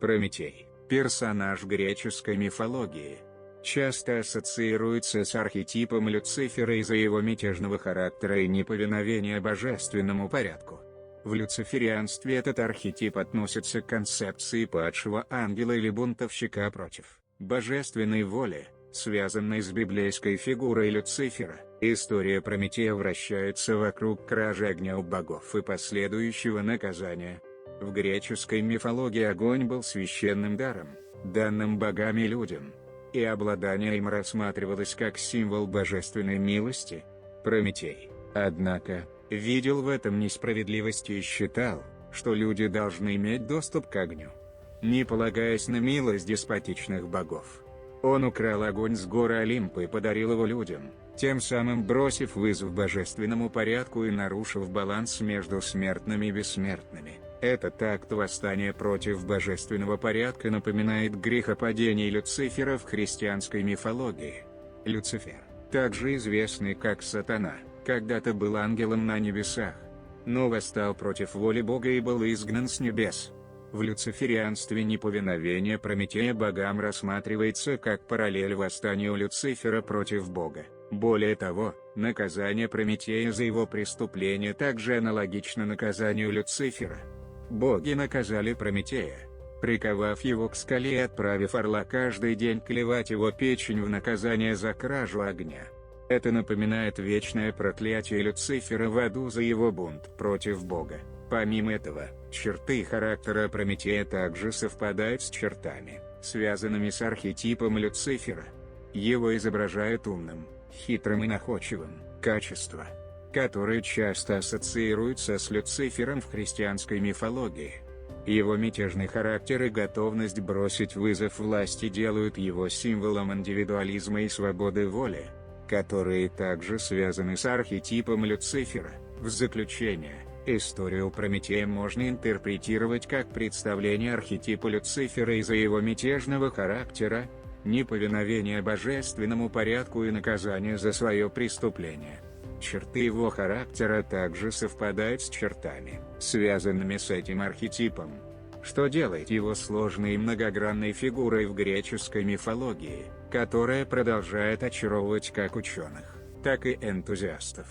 Прометей – персонаж греческой мифологии. Часто ассоциируется с архетипом Люцифера из-за его мятежного характера и неповиновения божественному порядку. В люциферианстве этот архетип относится к концепции падшего ангела или бунтовщика против божественной воли, связанной с библейской фигурой Люцифера. История Прометея вращается вокруг кражи огня у богов и последующего наказания. В греческой мифологии огонь был священным даром, данным богами людям, и обладание им рассматривалось как символ божественной милости. Прометей, однако, видел в этом несправедливость и считал, что люди должны иметь доступ к огню, не полагаясь на милость деспотичных богов. Он украл огонь с горы Олимпа и подарил его людям, тем самым бросив вызов божественному порядку и нарушив баланс между смертными и бессмертными. Этот акт восстания против божественного порядка напоминает грехопадение Люцифера в христианской мифологии. Люцифер, также известный как Сатана, когда-то был ангелом на небесах, но восстал против воли Бога и был изгнан с небес. В люциферианстве неповиновение Прометея богам рассматривается как параллель восстанию Люцифера против Бога. Более того, наказание Прометея за его преступление также аналогично наказанию Люцифера. Боги наказали Прометея, приковав его к скале и отправив орла каждый день клевать его печень в наказание за кражу огня. Это напоминает вечное проклятие Люцифера в аду за его бунт против Бога. Помимо этого, черты характера Прометея также совпадают с чертами, связанными с архетипом Люцифера. Его изображают умным, хитрым и находчивым, качества, которые часто ассоциируются с Люцифером в христианской мифологии. Его мятежный характер и готовность бросить вызов власти делают его символом индивидуализма и свободы воли, которые также связаны с архетипом Люцифера. В заключение, историю Прометея можно интерпретировать как представление архетипа Люцифера из-за его мятежного характера, неповиновения божественному порядку и наказания за свое преступление. Черты его характера также совпадают с чертами, связанными с этим архетипом, что делает его сложной и многогранной фигурой в греческой мифологии, которая продолжает очаровывать как ученых, так и энтузиастов.